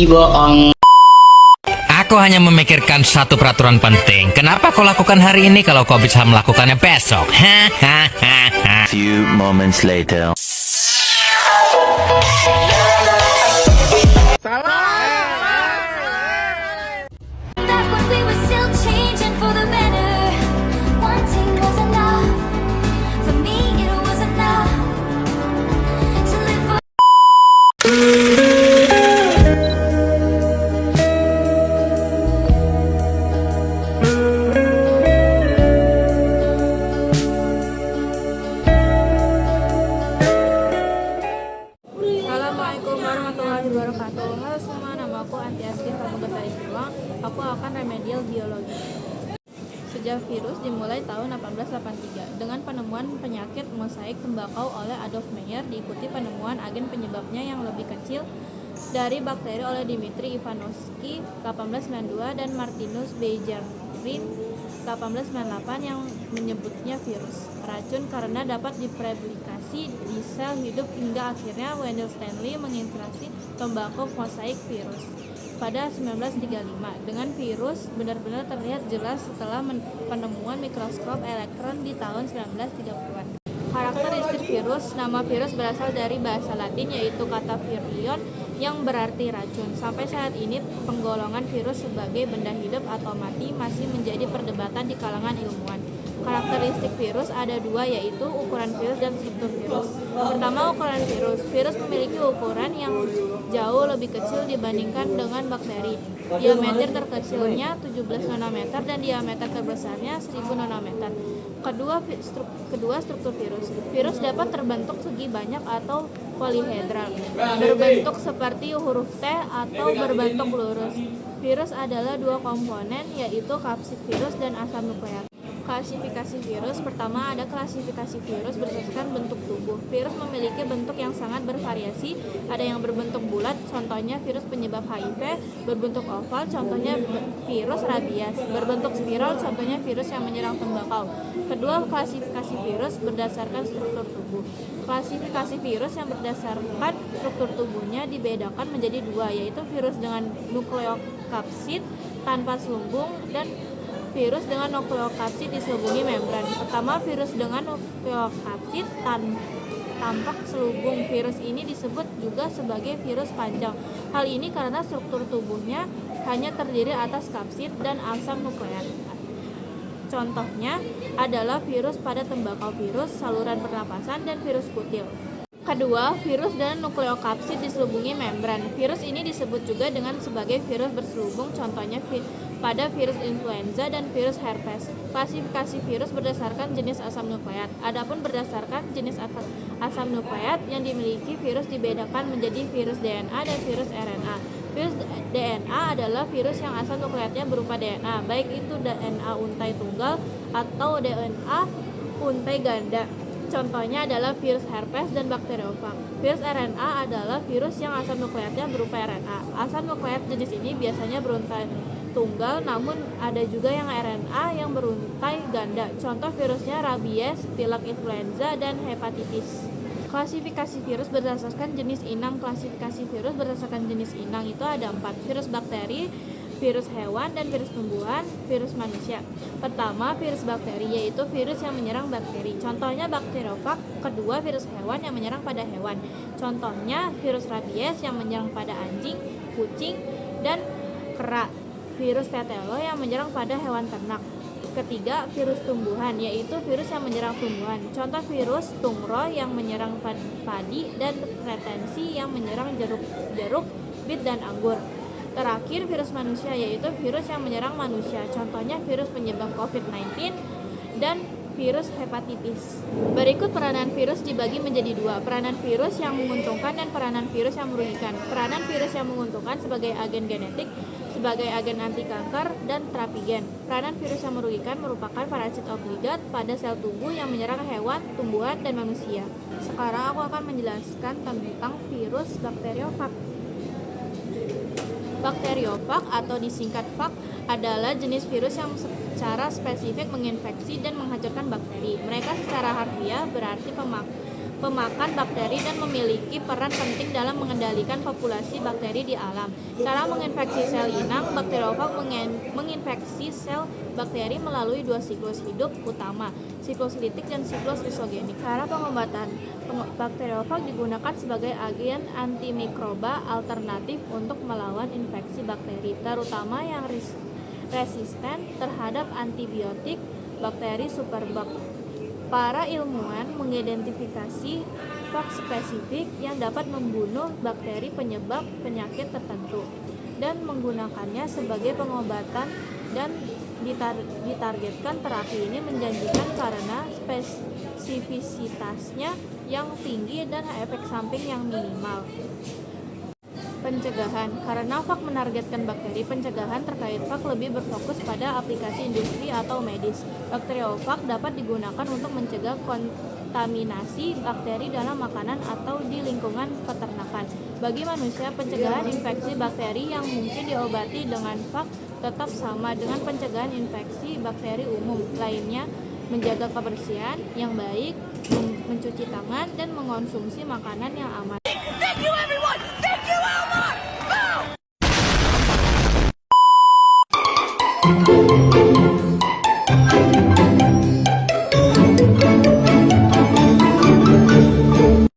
bohong. Aku hanya memikirkan satu peraturan penting. Kenapa kau lakukan hari ini kalau kau bisa melakukannya besok? Few moments later. Back when we were still changing for the better, wanting was enough. For me, it was enough to live for. Assalamualaikum warahmatullahi wabarakatuh. Halo semua, nama aku Antiasti Pramugata Istiwa. Aku akan remedial biologi. Sejak virus dimulai tahun 1883 dengan penemuan penyakit mosaik tembakau oleh Adolf Meyer, diikuti penemuan agen penyebabnya yang lebih kecil dari bakteri oleh Dimitri Ivanovsky 1892 dan Martinus Beijerinck 1898 yang menyebutnya virus racun karena dapat diprediksi di sel hidup, hingga akhirnya Wendell Stanley menginterasi tembakau mosaik virus pada 1935 dengan virus benar-benar terlihat jelas setelah penemuan mikroskop elektron di tahun 1930-an. Karakteristik virus: nama virus berasal dari bahasa Latin yaitu kata virion yang berarti racun. Sampai saat ini penggolongan virus sebagai benda hidup atau mati masih menjadi perdebatan di kalangan ilmuwan. Karakteristik virus ada dua, yaitu ukuran virus dan struktur virus. Pertama, ukuran virus. Virus memiliki ukuran yang jauh lebih kecil dibandingkan dengan bakteri. Diameter terkecilnya 17 nanometer dan diameter terbesarnya 1000 nanometer. Kedua, struktur virus. Virus dapat terbentuk segi banyak atau polihedral, berbentuk seperti huruf T atau berbentuk lurus. Virus adalah dua komponen, yaitu kapsid virus dan asam nukleat. Klasifikasi virus. Pertama, ada klasifikasi virus berdasarkan bentuk tubuh. Virus memiliki bentuk yang sangat bervariasi. Ada yang berbentuk bulat, contohnya virus penyebab HIV, berbentuk oval, contohnya virus rabies, berbentuk spiral, contohnya virus yang menyerang tembakau. Kedua, klasifikasi virus berdasarkan struktur tubuh. Klasifikasi virus yang berdasarkan struktur tubuhnya dibedakan menjadi dua, yaitu virus dengan nukleokapsid tanpa selubung dan virus dengan nukleokapsid diselubungi membran. Pertama, virus dengan nukleokapsid tampak selubung. Virus ini disebut juga sebagai virus panjang. Hal ini karena struktur tubuhnya hanya terdiri atas kapsid dan asam nukleat. Contohnya adalah virus pada tembakau, virus saluran pernapasan, dan virus kutil. Kedua, virus dan nukleokapsid diselubungi membran. Virus ini disebut juga dengan sebagai virus berselubung, contohnya pada virus influenza dan virus herpes. Klasifikasi virus berdasarkan jenis asam nukleat. Adapun berdasarkan jenis asam nukleat yang dimiliki virus dibedakan menjadi virus DNA dan virus RNA. Virus DNA adalah virus yang asam nukleatnya berupa DNA, baik itu DNA untai tunggal atau DNA untai ganda. Contohnya adalah virus herpes dan bakteriophag. Virus RNA adalah virus yang asam nukleatnya berupa RNA. Asam nukleat jenis ini biasanya beruntai tunggal, namun ada juga yang RNA yang beruntai ganda. Contoh virusnya rabies, pilek influenza, dan hepatitis. Klasifikasi virus berdasarkan jenis inang. Klasifikasi virus berdasarkan jenis inang itu ada 4: virus bakteri, virus hewan, dan virus tumbuhan, virus manusia. Pertama, virus bakteri, yaitu virus yang menyerang bakteri. Contohnya bakteriophag. Kedua, virus hewan yang menyerang pada hewan. Contohnya virus rabies yang menyerang pada anjing, kucing, dan kera. Virus tetelo yang menyerang pada hewan ternak. Ketiga, virus tumbuhan, yaitu virus yang menyerang tumbuhan. Contoh virus tungro yang menyerang padi, dan retensi yang menyerang jeruk, bit, dan anggur. Terakhir, virus manusia, yaitu virus yang menyerang manusia. Contohnya virus penyebab COVID-19 dan virus hepatitis. Berikut peranan virus dibagi menjadi dua: peranan virus yang menguntungkan dan peranan virus yang merugikan. Peranan virus yang menguntungkan sebagai agen genetik, sebagai agen anti kanker, dan terapigen. Peranan virus yang merugikan merupakan parasit obligat pada sel tubuh yang menyerang hewan, tumbuhan, dan manusia. Sekarang aku akan menjelaskan tentang virus bakteriophag. Bakteriophag atau disingkat phag adalah jenis virus yang secara spesifik menginfeksi dan menghancurkan bakteri. Mereka secara harfiah berarti pemakan bakteri dan memiliki peran penting dalam mengendalikan populasi bakteri di alam. Cara menginfeksi sel inang, bakteriofag menginfeksi sel bakteri melalui dua siklus hidup utama, siklus litik dan siklus isogenik. Cara pengobatan, bakteriofag digunakan sebagai agen antimikroba alternatif untuk melawan infeksi bakteri, terutama yang resisten terhadap antibiotik bakteri superbug. Para ilmuwan mengidentifikasi fag spesifik yang dapat membunuh bakteri penyebab penyakit tertentu dan menggunakannya sebagai pengobatan, dan ditargetkan terapi ini menjanjikan karena spesifisitasnya yang tinggi dan efek samping yang minimal. Pencegahan. Karena fag menargetkan bakteri, pencegahan terkait fag lebih berfokus pada aplikasi industri atau medis. Bakteriofag dapat digunakan untuk mencegah kontaminasi bakteri dalam makanan atau di lingkungan peternakan. Bagi manusia, pencegahan infeksi bakteri yang mungkin diobati dengan fag tetap sama dengan pencegahan infeksi bakteri umum lainnya, menjaga kebersihan yang baik, mencuci tangan, dan mengonsumsi makanan yang aman. Thank you, everyone! Thank you, Elmore! Go!